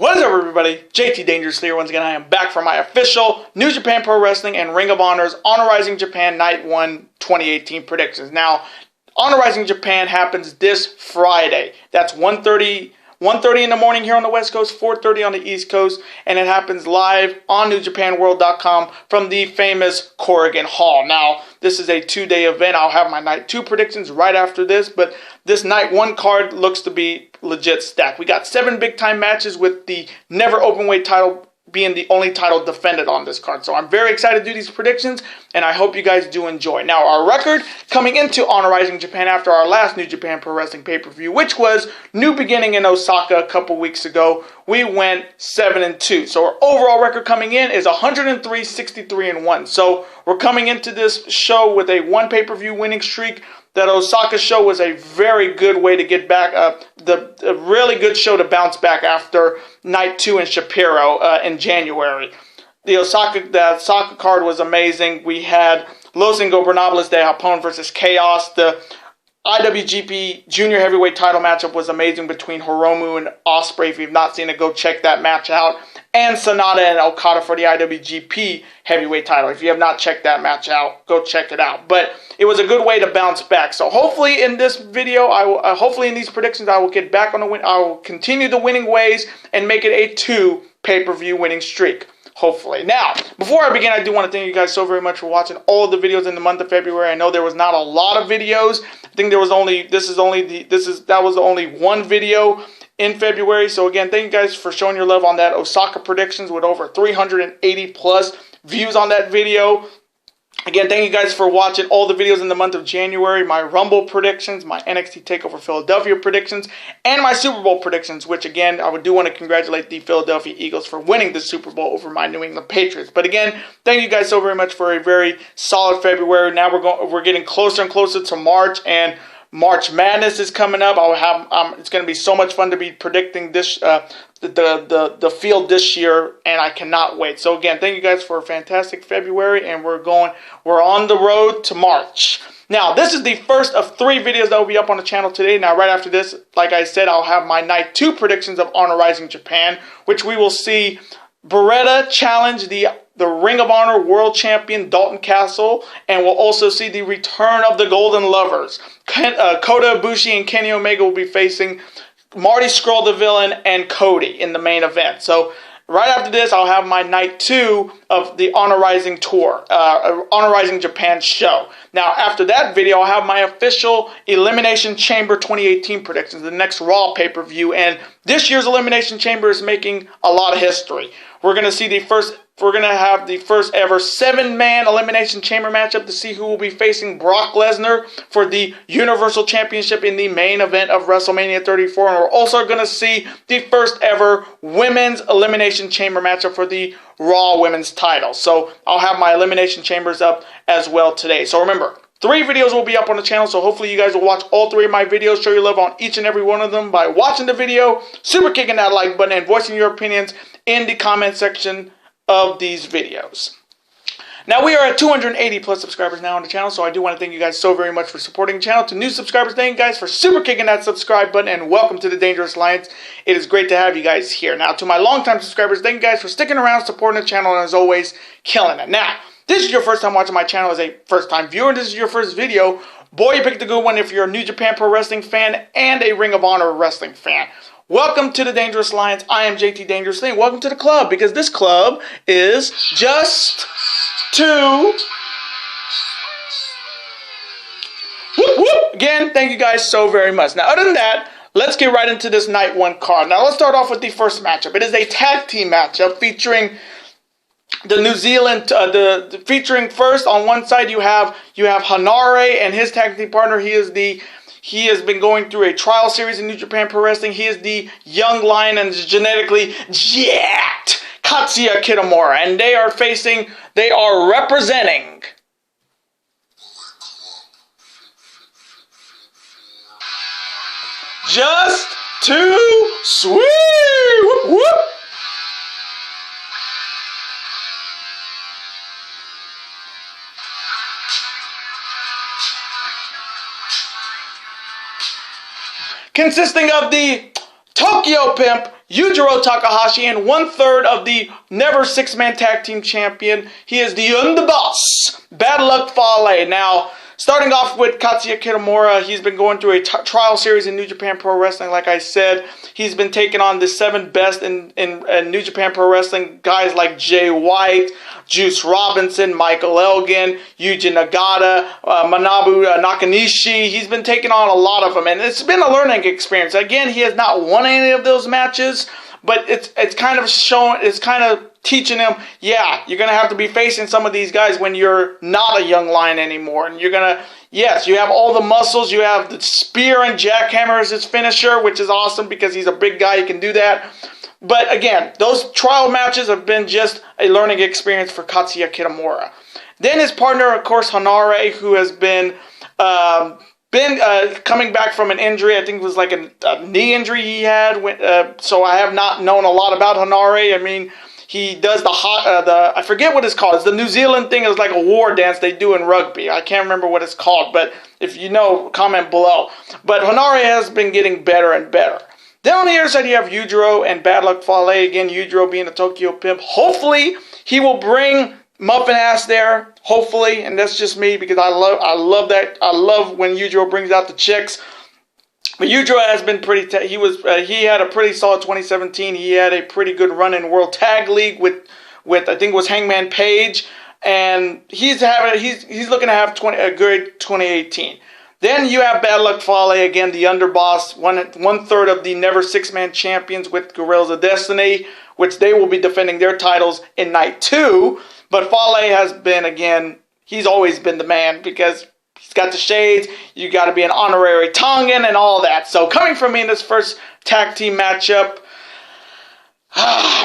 What is up, everybody? JT Dangerous here. Once again, I am back for my official New Japan Pro Wrestling and Ring of Honor's Honor Rising Japan Night 1 2018 predictions. Now, Honor Rising Japan happens this Friday. That's 1:30 in the morning here on the West Coast, 4:30 on the East Coast, and it happens live on NewJapanWorld.com from the famous Corrigan Hall. Now, this is a two-day event. I'll have my Night 2 predictions right after this, but this Night 1 card looks to be legit stacked. We got 7 big-time matches with the Never Openweight title being the only title defended on this card. So I'm very excited to do these predictions, and I hope you guys do enjoy. Now, our record coming into Honor Rising Japan after our last New Japan Pro Wrestling pay-per-view, which was New Beginning in Osaka a couple weeks ago, we went 7-2. So our overall record coming in is 103, 63, and 1. So we're coming into this show with a 1 pay-per-view winning streak. That Osaka show was a very good way to get back, a really good show to bounce back after Night 2 in Shapiro in January. The Osaka card was amazing. We had Los Ingobernables de Japón versus Chaos. The IWGP Junior Heavyweight title matchup was amazing between Hiromu and Ospreay. If you've not seen it, go check that match out. And Sonata and Okada for the IWGP Heavyweight title. If you have not checked that match out, go check it out. But it was a good way to bounce back. So hopefully in this video, hopefully in these predictions, I will get back on the win. I will continue the winning ways and make it a 2 pay-per-view winning streak. Hopefully. Now, before I begin, I do want to thank you guys so very much for watching all of the videos in the month of February. I know there was not a lot of videos. I think there was only that was only one video in February. So again, thank you guys for showing your love on that Osaka predictions with over 380 plus views on that video. Again, thank you guys for watching all the videos in the month of January, my Rumble predictions, my NXT TakeOver Philadelphia predictions, and my Super Bowl predictions, which again, I do want to congratulate the Philadelphia Eagles for winning the Super Bowl over my New England Patriots. But again, thank you guys so very much for a very solid February. Now we're getting closer and closer to March, and March Madness is coming up. It's going to be so much fun to be predicting this the field this year, and I cannot wait. So again, thank you guys for a fantastic February, and we're on the road to March. Now, this is the first of 3 videos that will be up on the channel today. Now, right after this, like I said, I'll have my Night 2 predictions of Honor Rising Japan, which we will see Beretta challenge the Ring of Honor World Champion Dalton Castle, and we'll also see the return of the Golden Lovers. Kota Ibushi and Kenny Omega will be facing Marty Scurll, the villain, and Cody in the main event. So right after this, I'll have my Night 2 of the Honor Rising Tour, Honor Rising Japan show. Now, after that video, I'll have my official Elimination Chamber 2018 predictions, the next Raw pay-per-view, and this year's Elimination Chamber is making a lot of history. We're going to have the first ever 7-man Elimination Chamber matchup to see who will be facing Brock Lesnar for the Universal Championship in the main event of WrestleMania 34. And we're also going to see the first ever Women's Elimination Chamber matchup for the Raw Women's title. So I'll have my Elimination Chambers up as well today. So remember, 3 videos will be up on the channel, so hopefully you guys will watch all 3 of my videos, show your love on each and every one of them by watching the video, super kicking that like button, and voicing your opinions in the comment section of these videos. Now, we are at 280 plus subscribers now on the channel, so I do want to thank you guys so very much for supporting the channel. To new subscribers, thank you guys for super kicking that subscribe button, and welcome to the Dangerous Alliance. It is great to have you guys here. Now, to my longtime subscribers, thank you guys for sticking around, supporting the channel, and as always, killing it. Now, this is your first time watching my channel as a first-time viewer, and this is your first video. Boy, you picked a good one if you're a New Japan Pro Wrestling fan and a Ring of Honor Wrestling fan. Welcome to the Dangerous Alliance. I am JT Dangerous, and welcome to the club, because this club is just 2. Whoop, whoop. Again, thank you guys so very much. Now, other than that, let's get right into this Night 1 card. Now, let's start off with the first matchup. It is a tag team matchup featuring the New Zealand, featuring first on one side you have Hanare and his tag team partner. He has been going through a trial series in New Japan Pro Wrestling. He is the young lion and is genetically jacked Katsuya Kitamura, and they are representing just 2 sweet. Whoop, whoop. Consisting of the Tokyo Pimp, Yujiro Takahashi, and 1/3 of the Never Six-Man Tag Team Champion. He is the underboss, Bad Luck Fale. Now, starting off with Katsuya Kitamura, he's been going through a trial series in New Japan Pro Wrestling. Like I said, he's been taking on the 7 best in New Japan Pro Wrestling, guys like Jay White, Juice Robinson, Michael Elgin, Yuji Nagata, Manabu Nakanishi. He's been taking on a lot of them, and it's been a learning experience. Again, he has not won any of those matches, but it's kind of teaching him, yeah, you're going to have to be facing some of these guys when you're not a young lion anymore. And you're going to, yes, you have all the muscles. You have the spear and jackhammer as his finisher, which is awesome because he's a big guy. He can do that. But again, those trial matches have been just a learning experience for Katsuya Kitamura. Then his partner, of course, Hanare, who has been coming back from an injury. I think it was like a knee injury he had. So I have not known a lot about Hanare. I mean, he does I forget what it's called. It's the New Zealand thing. It's like a war dance they do in rugby. I can't remember what it's called, but if you know, comment below. But Hanare has been getting better and better. Then on the other side, you have Yujiro and Bad Luck Fale. Again, Yujiro being a Tokyo Pimp. Hopefully, he will bring Muffin Ass there. Hopefully, and that's just me because I love that. I love when Yujiro brings out the chicks. But Yujiro has been pretty. He had a pretty solid 2017. He had a pretty good run in World Tag League with I think it was Hangman Page, and he's looking to have a good 2018. Then you have Bad Luck Fale, again, the underboss, 1/3 of the Never Six-Man Champions with Guerrillas of Destiny, which they will be defending their titles in Night 2. But Fale has been, again, he's always been the man because he's got the shades, you got to be an honorary Tongan and all that. So coming from me in this first tag team matchup,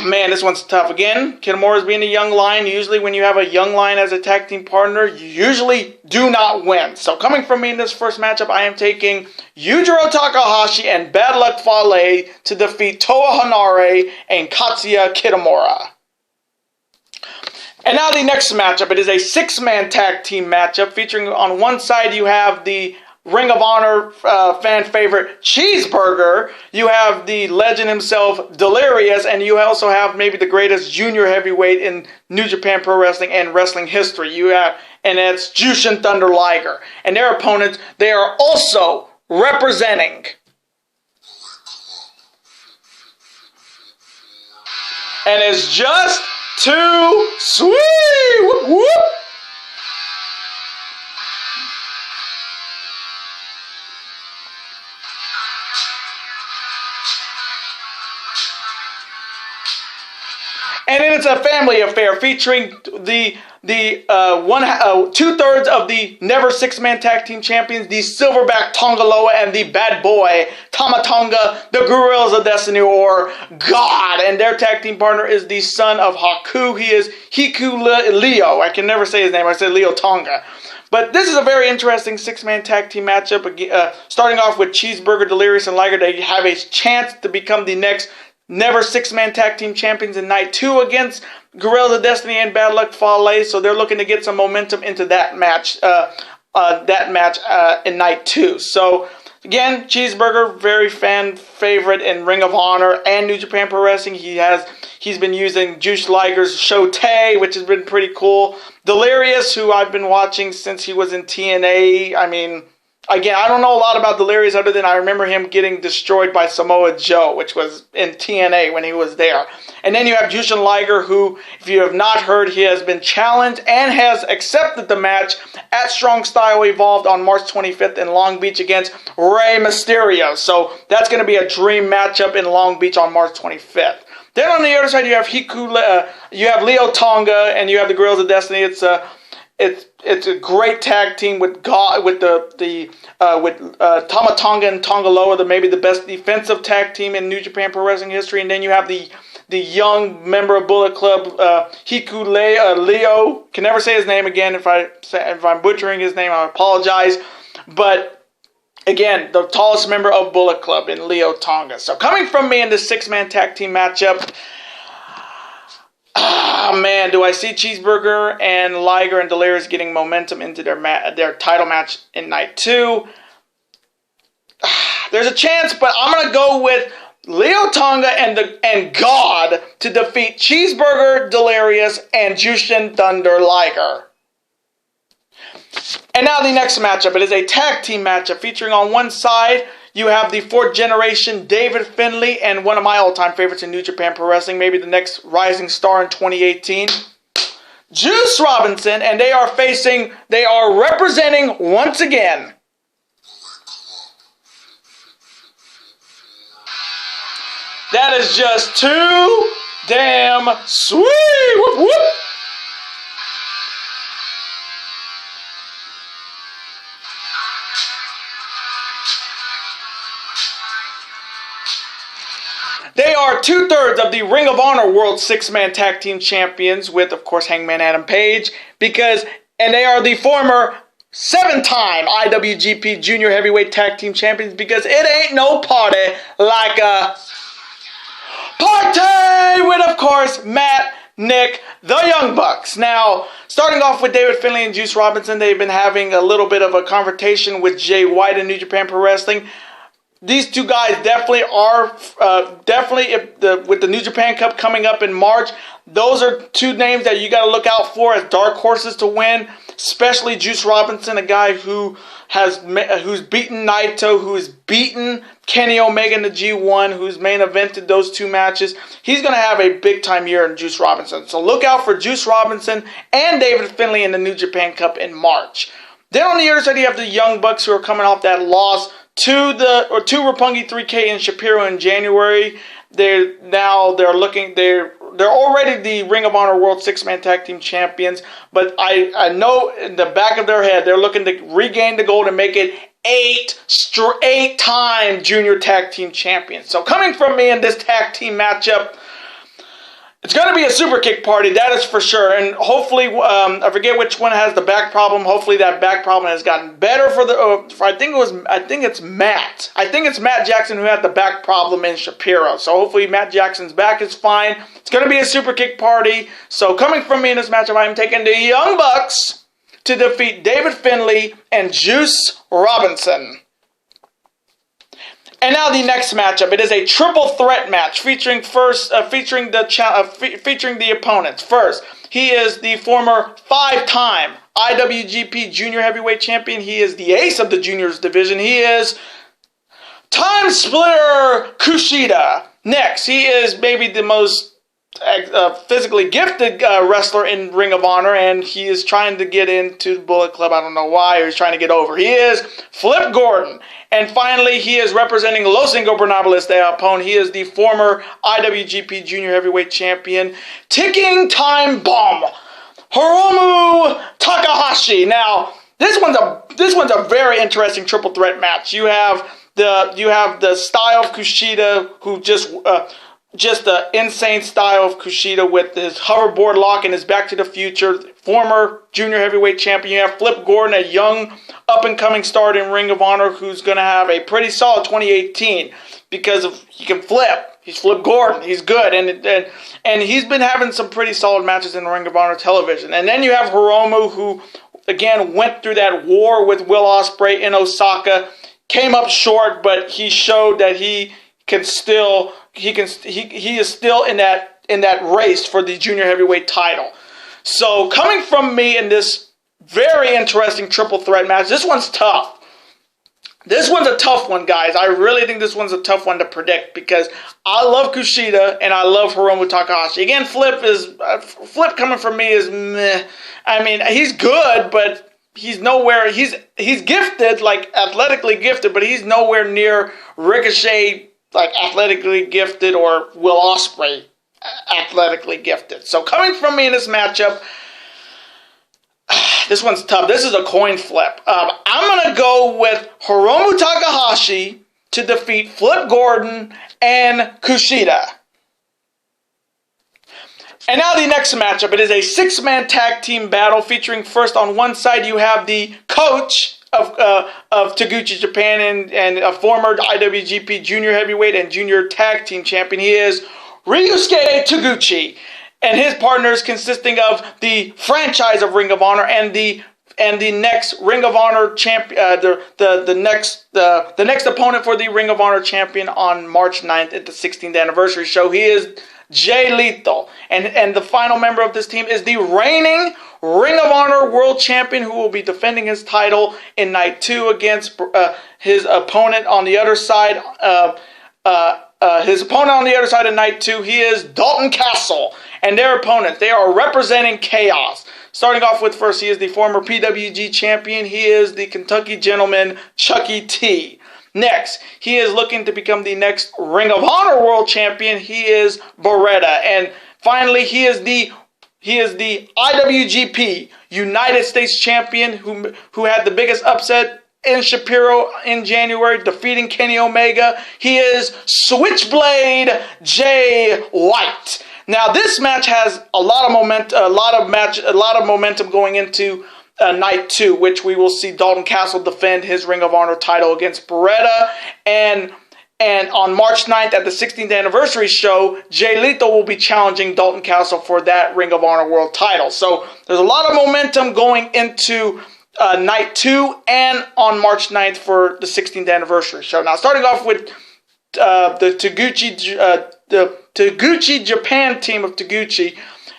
man, this one's tough. Again, Kitamura is being a young lion. Usually when you have a young lion as a tag team partner, you usually do not win. So coming from me in this first matchup, I am taking Yujiro Takahashi and Bad Luck Fale to defeat Toa Hanare and Katsuya Kitamura. And now the next matchup, it is a 6-man tag team matchup featuring on one side you have the Ring of Honor fan favorite Cheeseburger, you have the legend himself Delirious, and you also have maybe the greatest junior heavyweight in New Japan Pro Wrestling and wrestling history. And it's Jushin Thunder Liger. And their opponents, they are also representing and it's just too sweet. Whoop, whoop. And then it's a family affair featuring the 2/3 of the Never Six-Man Tag Team Champions, the Silverback Tongaloa and the Bad Boy Tama Tonga, the Guerrillas of Destiny, or God. And their tag team partner is the son of Haku. He is Hiku Leo. I can never say his name. I said Leo Tonga. But this is a very interesting 6-man tag team matchup. Starting off with Cheeseburger, Delirious, and Liger. They have a chance to become the next Never Six-Man Tag Team Champions in Night 2 against Guerrillas of Destiny and Bad Luck Fale. So they're looking to get some momentum into that match in Night 2. So again, Cheeseburger, very fan favorite in Ring of Honor and New Japan Pro Wrestling. He's been using Juice Liger's Shotei, which has been pretty cool. Delirious, who I've been watching since he was in TNA. I mean, again, I don't know a lot about Delirious other than I remember him getting destroyed by Samoa Joe, which was in TNA when he was there. And then you have Jushin Liger, who, if you have not heard, he has been challenged and has accepted the match at Strong Style Evolved on March 25th in Long Beach against Rey Mysterio. So that's going to be a dream matchup in Long Beach on March 25th. Then on the other side, you have you have Leo Tonga, and you have the Guerrillas of Destiny. It's a great tag team with Tama Tonga and Tongaloa, maybe the best defensive tag team in New Japan Pro Wrestling history. And then you have the young member of Bullet Club, Hiku Leo. Can never say his name again. If I'm butchering his name, I apologize. But again, the tallest member of Bullet Club in Leo Tonga. So coming from me in this 6-man tag team matchup, man, do I see Cheeseburger and Liger and Delirious getting momentum into their title match in Night 2? There's a chance, but I'm going to go with Leo Tonga and God to defeat Cheeseburger Delirious and Jushin Thunder Liger. And now the next matchup. It is a tag team matchup featuring on one side you have the fourth generation David Finlay and one of my all-time favorites in New Japan Pro Wrestling, maybe the next rising star in 2018, Juice Robinson, and they are representing once again that is just too damn sweet. Whoop, whoop. They are 2/3 of the Ring of Honor World Six-Man Tag Team Champions with, of course, Hangman Adam Page, and they are the former 7-time IWGP Junior Heavyweight Tag Team Champions, because it ain't no party like a party with, of course, Matt, Nick, the Young Bucks. Now, starting off with David Finlay and Juice Robinson, they've been having a little bit of a confrontation with Jay White in New Japan Pro Wrestling. These two guys definitely are, with the New Japan Cup coming up in March, those are two names that you got to look out for as dark horses to win, especially Juice Robinson, a guy who's beaten Naito, who's beaten Kenny Omega in the G1, who's main evented those two matches. He's going to have a big-time year in Juice Robinson. So look out for Juice Robinson and David Finlay in the New Japan Cup in March. Then on the other side, you have the Young Bucks, who are coming off that loss to Roppongi 3K in Shapiro in January. They're already the Ring of Honor World Six-Man Tag Team Champions, but I know in the back of their head they're looking to regain the gold and make it 8-time Junior Tag Team Champions. So coming from me in this tag team matchup, it's going to be a super kick party, that is for sure. And hopefully, I forget which one has the back problem. Hopefully, that back problem has gotten better for the. I think it's Matt. I think it's Matt Jackson who had the back problem in Shapiro. So hopefully, Matt Jackson's back is fine. It's going to be a super kick party. So coming from me in this matchup, I am taking the Young Bucks to defeat David Finlay and Juice Robinson. And now the next matchup. It is a triple threat match featuring the opponents. First, he is the former 5-time IWGP Junior Heavyweight Champion. He is the ace of the juniors division. He is Time Splitter Kushida. Next, he is maybe the most physically gifted wrestler in Ring of Honor, and he is trying to get into Bullet Club. I don't know why, or he's trying to get over. He is Flip Gordon. And finally, he is representing Los Ingobernables de Japón. He is the former IWGP Junior Heavyweight Champion. Ticking Time Bomb, Hiromu Takahashi. Now, this one's a very interesting triple threat match. You have the style of Kushida, who just the insane style of Kushida with his hoverboard lock and his Back to the Future, former junior heavyweight champion. You have Flip Gordon, a young up-and-coming star in Ring of Honor, who's going to have a pretty solid 2018 because he can flip. He's Flip Gordon. He's good, and he's been having some pretty solid matches in Ring of Honor television. And then you have Hiromu, who again went through that war with Will Ospreay in Osaka, came up short, but he showed that he is still in that race for the junior heavyweight title. So coming from me in this very interesting triple threat match, this one's tough. This one's a tough one, guys. I really think this one's a tough one to predict because I love Kushida and I love Hiromu Takahashi. Again, Flip coming from me is meh. I mean, he's good, but he's nowhere. He's gifted, like athletically gifted, but he's nowhere near Ricochet, like athletically gifted, or Will Ospreay athletically gifted. So coming from me in this matchup, this one's tough. This is a coin flip. I'm going to go with Hiromu Takahashi to defeat Flip Gordon and Kushida. And now the next matchup. It is a 6-man tag team battle featuring first on one side you have the coach of Taguchi Japan and a former IWGP Junior Heavyweight and Junior Tag Team Champion. He is Ryusuke Taguchi. And his partners consisting of the franchise of Ring of Honor and the and the next Ring of Honor champion, the next opponent for the Ring of Honor champion on March 9th at the 16th anniversary show. He is Jay Lethal, and the final member of this team is the reigning Ring of Honor World Champion, who will be defending his title in Night 2 against his opponent on the other side. His opponent on the other side of Night 2, he is Dalton Castle, and their opponent, they are representing Chaos. Starting off with first, he is the former PWG champion. He is the Kentucky Gentleman, Chucky T. Next, he is looking to become the next Ring of Honor World Champion. He is Beretta. And finally, he is the IWGP United States Champion who had the biggest upset in Njpw in January, defeating Kenny Omega. He is Switchblade Jay White. Now, this match has a lot of momentum going into Night 2, which we will see Dalton Castle defend his Ring of Honor title against Beretta. And on March 9th at the 16th anniversary show, Jay Lethal will be challenging Dalton Castle for that Ring of Honor World title. So there's a lot of momentum going into Night 2 and on March 9th for the 16th anniversary show. Now, starting off with the Taguchi Japan team of Taguchi,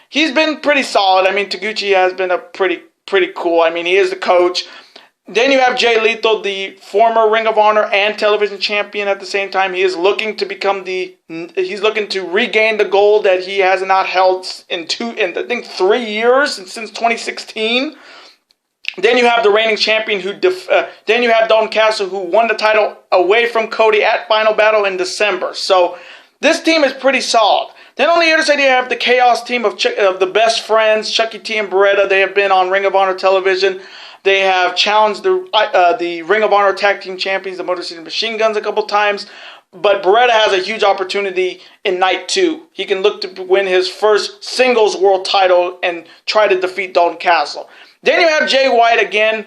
he's been pretty solid. I mean, Taguchi has been a pretty cool. I mean, he is the coach. Then you have Jay Lethal, the former Ring of Honor and television champion at the same time. He is looking to he's looking to regain the gold that he has not held in 3 years since 2016. Then you have the reigning champion then you have Dalton Castle, who won the title away from Cody at Final Battle in December. So this team is pretty solid. Then on the other side, you have the Chaos team of the Best Friends, Chucky T and Beretta. They have been on Ring of Honor television. They have challenged the Ring of Honor Tag Team Champions, the Motor City Machine Guns, a couple times. But Beretta has a huge opportunity in Night 2. He can look to win his first singles world title and try to defeat Dalton Castle. Then you have Jay White again.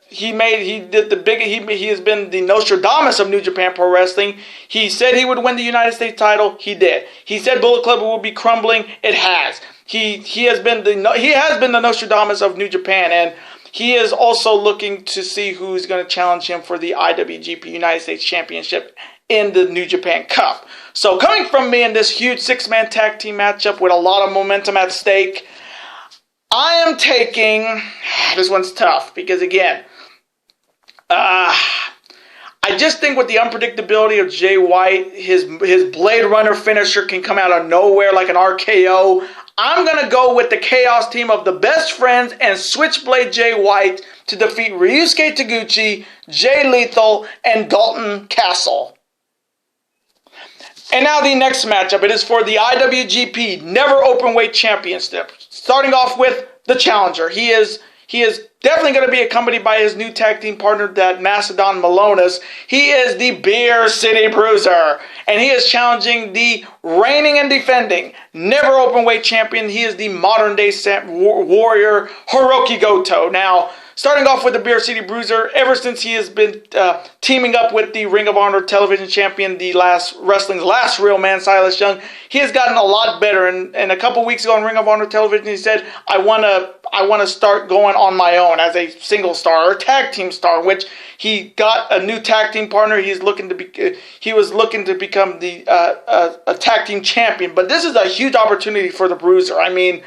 He has been the Nostradamus of New Japan Pro Wrestling. He said he would win the United States title. He did. He said Bullet Club will be crumbling. It has. He has been the Nostradamus of New Japan, and he is also looking to see who's going to challenge him for the IWGP United States Championship in the New Japan Cup. So coming from me in this huge 6-man tag team matchup with a lot of momentum at stake, I am taking, this one's tough because again, I just think with the unpredictability of Jay White, his Blade Runner finisher can come out of nowhere like an RKO. I'm going to go with the Chaos team of the Best Friends and Switchblade Jay White to defeat Ryusuke Taguchi, Jay Lethal, and Dalton Castle. And now the next matchup. It is for the IWGP Never Openweight Championship. Starting off with the challenger. He is definitely going to be accompanied by his new tag team partner, that Macedon Malonis. He is the Beer City Bruiser, and he is challenging the reigning and defending Never Openweight Champion. He is the modern-day warrior, Hiroki Goto. Now, starting off with the Beer City Bruiser, ever since he has been teaming up with the Ring of Honor television champion, wrestling's last real man, Silas Young, he has gotten a lot better. And a couple weeks ago on Ring of Honor television, he said, I want to start going on my own as a single star or tag team star, which he got a new tag team partner. He was looking to become a tag team champion. But this is a huge opportunity for the Bruiser. I mean,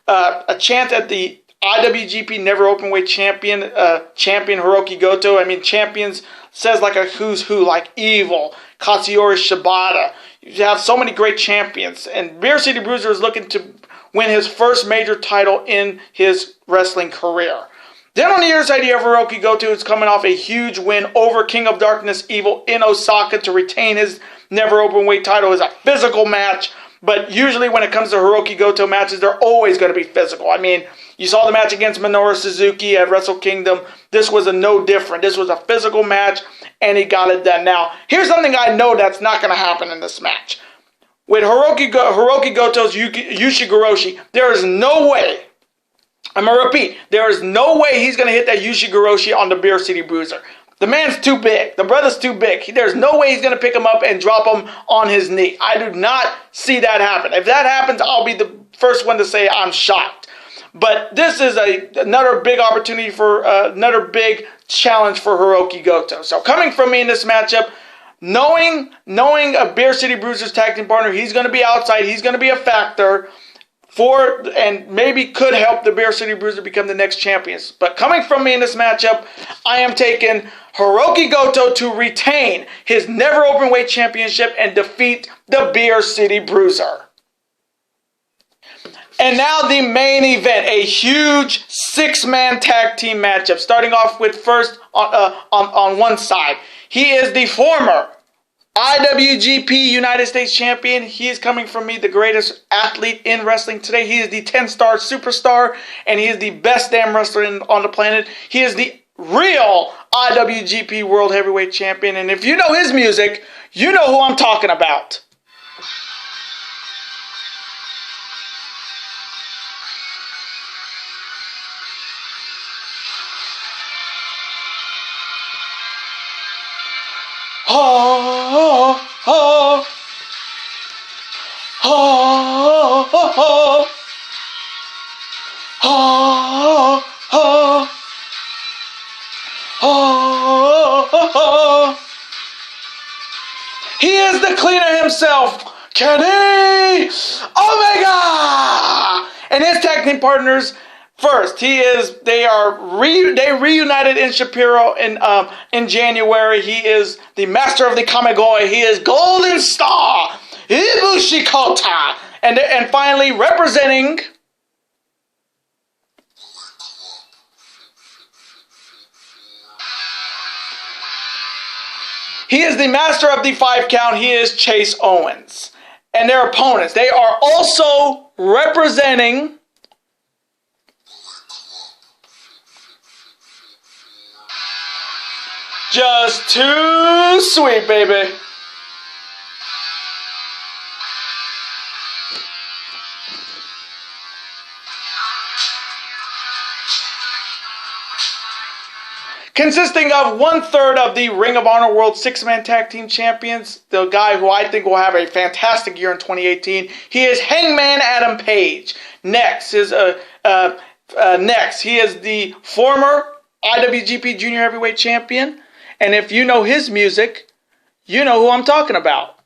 a chance at the IWGP Never Openweight champion Hiroki Goto. I mean, champions says like a who's who, like Evil, Katsuyori Shibata. You have so many great champions. And Beer City Bruiser is looking to win his first major title in his wrestling career. Then on the other side, you have Hiroki Goto, who's coming off a huge win over King of Darkness Evil in Osaka to retain his Never Openweight title. It's a physical match. But usually when it comes to Hiroki Goto matches, they're always going to be physical. I mean, you saw the match against Minoru Suzuki at Wrestle Kingdom. This was no different. This was a physical match, and he got it done. Now, here's something I know that's not going to happen in this match. With Hiroki Goto's Yushigoroshi, there is no way, I'm going to repeat, there is no way he's going to hit that Yushigoroshi on the Beer City Bruiser. The man's too big. The brother's too big. There's no way he's going to pick him up and drop him on his knee. I do not see that happen. If that happens, I'll be the first one to say I'm shocked. But this is another big opportunity for another big challenge for Hirooki Goto. So coming from me in this matchup, knowing a Beer City Bruisers tag team partner, he's going to be outside. He's going to be a factor and maybe could help the Beer City Bruisers become the next champions. But coming from me in this matchup, I am taking Hirooki Goto to retain his Never Openweight Championship and defeat the Beer City Bruiser. And now the main event, a huge 6-man tag team matchup. Starting off with first on one side, he is the former IWGP United States Champion. He is coming from me, the greatest athlete in wrestling today. He is the 10-star superstar, and he is the best damn wrestler on the planet. He is the real IWGP World Heavyweight Champion, and if you know his music, you know who I'm talking about. Oh, oh, oh, oh, oh, oh, oh. He is the cleaner himself, Kenny Omega, and his tag team partners. First, they reunited in Shapiro in January. He is the master of the Kamigoye. He is Golden Star Ibushi Kota. And finally, representing he is the master of the 5 count. He is Chase Owens. And their opponents, they are also representing just too sweet, baby. Consisting of 1/3 of the Ring of Honor World 6-man tag team champions, the guy who I think will have a fantastic year in 2018, he is Hangman Adam Page. Next, he is the former IWGP Junior Heavyweight Champion. And if you know his music, you know who I'm talking about.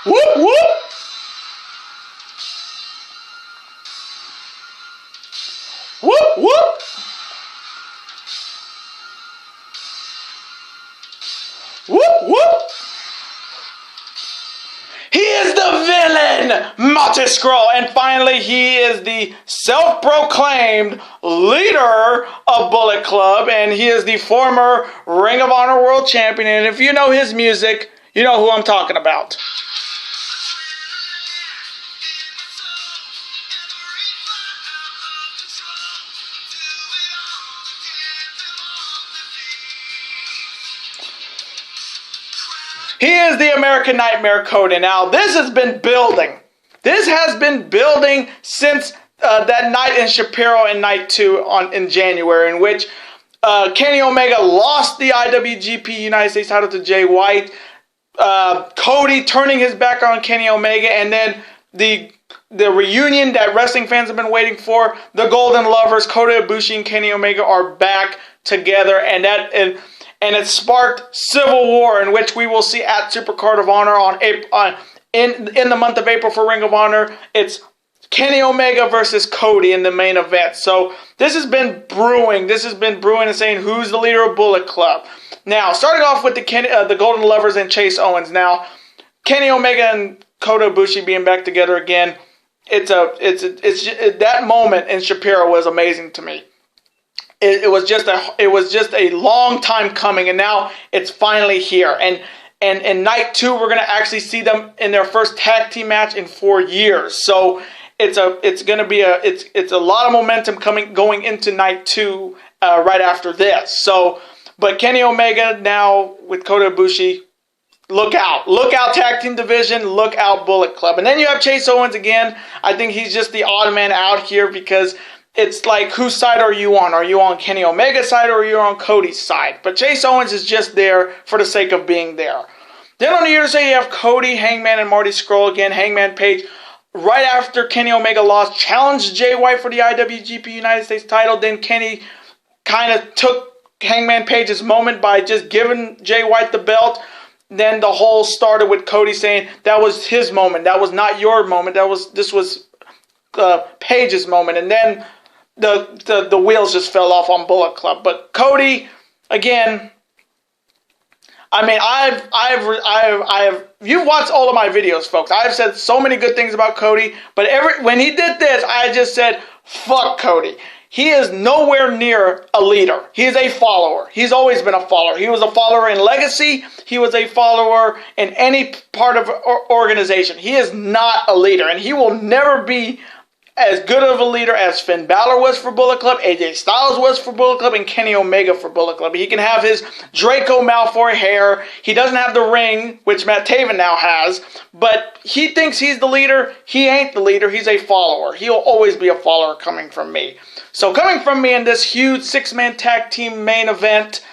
Whoop, whoop. Whoop, whoop. Whoop, whoop. He is the villain, Marty Scurll. And finally, he is the self-proclaimed leader of Bullet Club. And he is the former Ring of Honor World Champion. And if you know his music, you know who I'm talking about. He is the American Nightmare Cody. Now, this has been building. This has been building since that night in Shapiro in night 2 in January, in which Kenny Omega lost the IWGP United States title to Jay White. Cody turning his back on Kenny Omega, and then the reunion that wrestling fans have been waiting for. The Golden Lovers, Kota Ibushi and Kenny Omega, are back together, and it sparked Civil War, in which we will see at Supercard of Honor in the month of April for Ring of Honor. It's Kenny Omega versus Cody in the main event. So this has been brewing. This has been brewing and saying who's the leader of Bullet Club. Now, starting off with the Golden Lovers and Chase Owens. Now, Kenny Omega and Kota Ibushi being back together again. That moment in Shapiro was amazing to me. It was just a long time coming, and now it's finally here. And in night 2, we're gonna actually see them in their first tag team match in 4 years. So it's a lot of momentum going into night 2 right after this. So, but Kenny Omega now with Kota Ibushi, look out tag team division, look out Bullet Club. And then you have Chase Owens again. I think he's just the odd man out here because it's like, whose side are you on? Are you on Kenny Omega's side or are you on Cody's side? But Chase Owens is just there for the sake of being there. Then on the other side, you have Cody, Hangman, and Marty Scurll again. Hangman Page, right after Kenny Omega lost, challenged Jay White for the IWGP United States title. Then Kenny kind of took Hangman Page's moment by just giving Jay White the belt. Then the whole started with Cody saying that was his moment. That was not your moment. This was Page's moment. And then the wheels just fell off on Bullet Club. But Cody, again, I mean, I've you've watched all of my videos, folks. I've said so many good things about Cody, but when he did this, I just said, fuck Cody. He is nowhere near a leader. He is a follower. He's always been a follower. He was a follower in Legacy. He was a follower in any part of organization. He is not a leader, and he will never be as good of a leader as Finn Balor was for Bullet Club, AJ Styles was for Bullet Club, and Kenny Omega for Bullet Club. He can have his Draco Malfoy hair. He doesn't have the ring, which Matt Taven now has, but he thinks he's the leader. He ain't the leader. He's a follower. He'll always be a follower coming from me. So coming from me in this huge six-man tag team main event,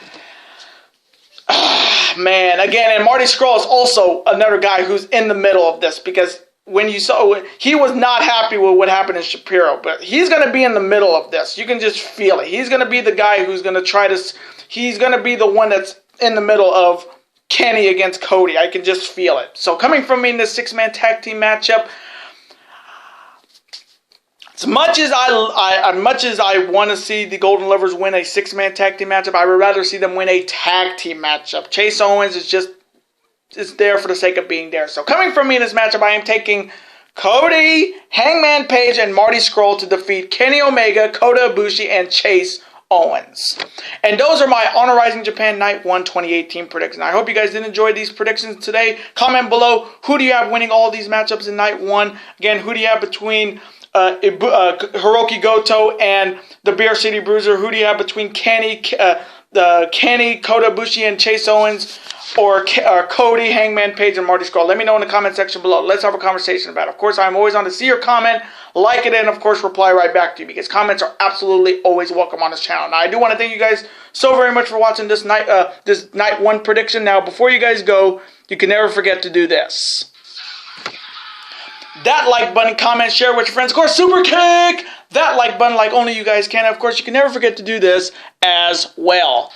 man, again, and Marty Scurll is also another guy who's in the middle of this, because when you saw, he was not happy with what happened in Shapiro, but he's going to be in the middle of this. You can just feel it. He's going to be the guy who's going to try to, he's going to be the one that's in the middle of Kenny against Cody. I can just feel it. So coming from me in this six-man tag team matchup, as much as I want to see the Golden Lovers win a six-man tag team matchup, I would rather see them win a tag team matchup. Chase Owens is just, it's there for the sake of being there. So coming from me in this matchup, I am taking Cody, Hangman Page, and Marty Scurll to defeat Kenny Omega, Kota Ibushi, and Chase Owens. And those are my Honor Rising Japan Night 1 2018 predictions. I hope you guys did enjoy these predictions today. Comment below, who do you have winning all these matchups in Night 1? Again, who do you have between Hiroki Goto and the Beer City Bruiser? Who do you have between Kenny, Kota Ibushi, and Chase Owens? Or Cody, Hangman Page, and Marty Scurll? Let me know in the comment section below. Let's have a conversation about it. Of course, I'm always on to see your comment, like it, and of course, reply right back to you, because comments are absolutely always welcome on this channel. Now, I do want to thank you guys so very much for watching this night 1 prediction. Now, before you guys go, you can never forget to do this. That like button, comment, share with your friends. Of course, super kick that like button like only you guys can. Of course, you can never forget to do this as well.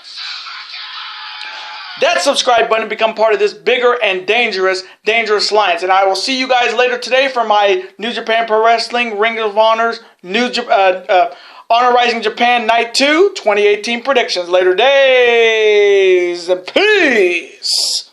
That subscribe button, become part of this bigger and dangerous alliance. And I will see you guys later today for my New Japan Pro Wrestling Ring of Honors Honor Rising Japan Night 2 2018 predictions. Later days and peace.